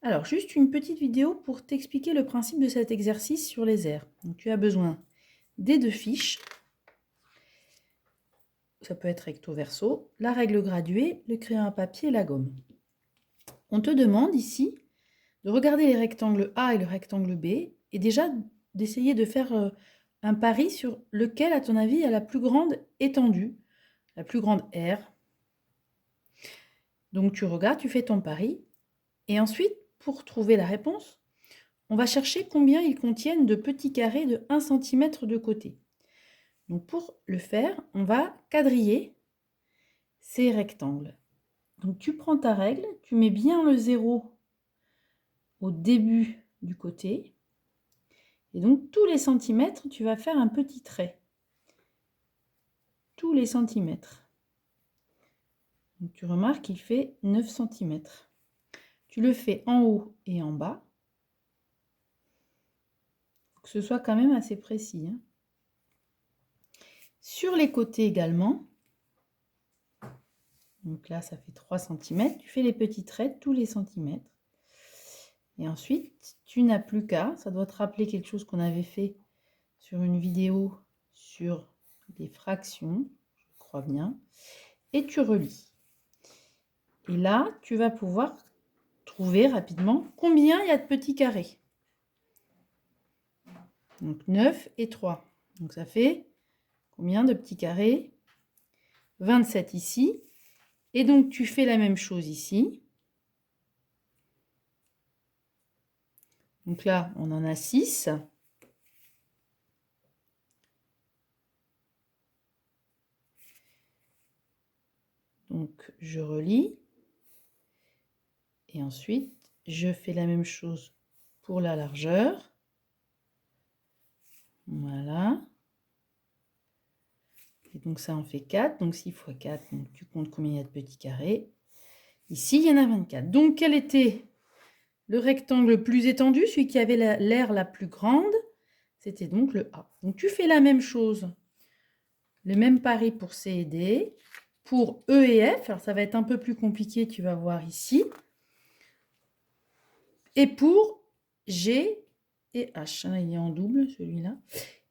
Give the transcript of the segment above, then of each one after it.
Alors, juste une petite vidéo pour t'expliquer le principe de cet exercice sur les aires. Donc, tu as besoin des deux fiches. Ça peut être recto verso, la règle graduée, le crayon à papier et la gomme. On te demande ici de regarder les rectangles A et le rectangle B et déjà d'essayer de faire un pari sur lequel, à ton avis, a la plus grande étendue, la plus grande aire. Donc, tu regardes, tu fais ton pari et ensuite, pour trouver la réponse, on va chercher combien ils contiennent de petits carrés de 1 cm de côté. Donc pour le faire, on va quadriller ces rectangles. Donc tu prends ta règle, tu mets bien le 0 au début du côté. Et donc tous les centimètres, tu vas faire un petit trait. Tous les centimètres. Donc tu remarques qu'il fait 9 cm. Tu le fais en haut et en bas. Il faut que ce soit quand même assez précis, hein. Sur les côtés également, donc là ça fait 3 cm, tu fais les petits traits tous les centimètres. Et ensuite, tu n'as plus qu'à, ça doit te rappeler quelque chose qu'on avait fait sur une vidéo sur les fractions, je crois bien, et tu relis. Et là, tu vas pouvoir trouver rapidement combien il y a de petits carrés. Donc 9 et 3. Donc ça fait combien de petits carrés? 27 ici. Et donc tu fais la même chose ici. Donc là, on en a 6. Donc je relis. Et ensuite, je fais la même chose pour la largeur. Voilà. Et donc ça en fait 4. Donc 6 fois 4, donc tu comptes combien il y a de petits carrés. Ici, il y en a 24. Donc quel était le rectangle le plus étendu, celui qui avait l'aire la plus grande? C'était donc le A. Donc tu fais la même chose, le même pari pour C et D. Pour E et F, alors ça va être un peu plus compliqué, tu vas voir ici. Et pour G et H. Il est en double celui-là.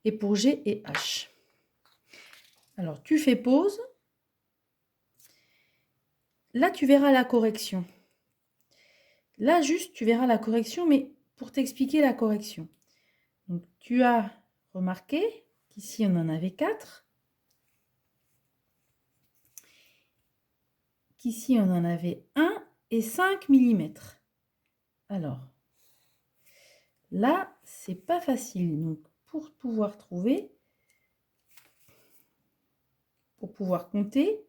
Et pour G et H. Alors tu fais pause. Là, tu verras la correction. Là, juste, tu verras la correction, mais pour t'expliquer la correction. Donc, tu as remarqué qu'ici, on en avait 4. Qu'ici, on en avait 1 et 5 mm. Alors, là, c'est pas facile. Donc, pour pouvoir trouver, pour pouvoir compter,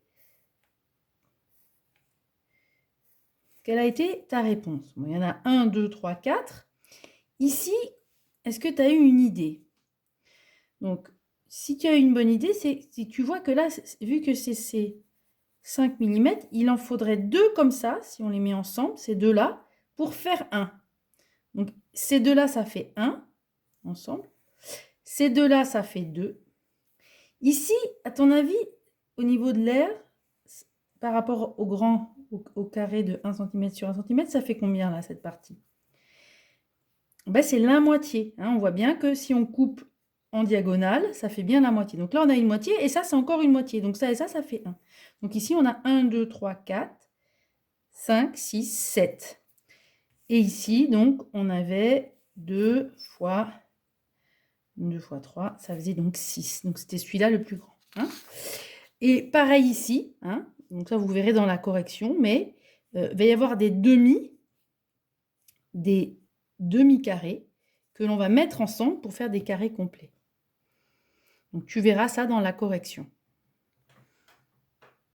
quelle a été ta réponse? Bon, il y en a 1, 2, 3, 4. Ici, est-ce que tu as eu une idée? Donc, si tu as une bonne idée, c'est si tu vois que là, vu que c'est 5 mm, il en faudrait 2 comme ça, si on les met ensemble, ces deux-là, pour faire 1. Donc, ces deux-là, ça fait 1, ensemble. Ces deux-là, ça fait 2. Ici, à ton avis, au niveau de l'air, par rapport au grand, au carré de 1 cm sur 1 cm, ça fait combien, là, cette partie? Ben, c'est la moitié. Hein. On voit bien que si on coupe en diagonale, ça fait bien la moitié. Donc là, on a une moitié, et ça, c'est encore une moitié. Donc ça et ça fait 1. Donc ici, on a 1, 2, 3, 4, 5, 6, 7. Et ici, donc, on avait 2 fois 3, ça faisait donc 6. Donc c'était celui-là le plus grand. Hein. Et pareil ici, hein, donc ça, vous verrez dans la correction, mais il va y avoir des demi-carrés que l'on va mettre ensemble pour faire des carrés complets. Donc tu verras ça dans la correction.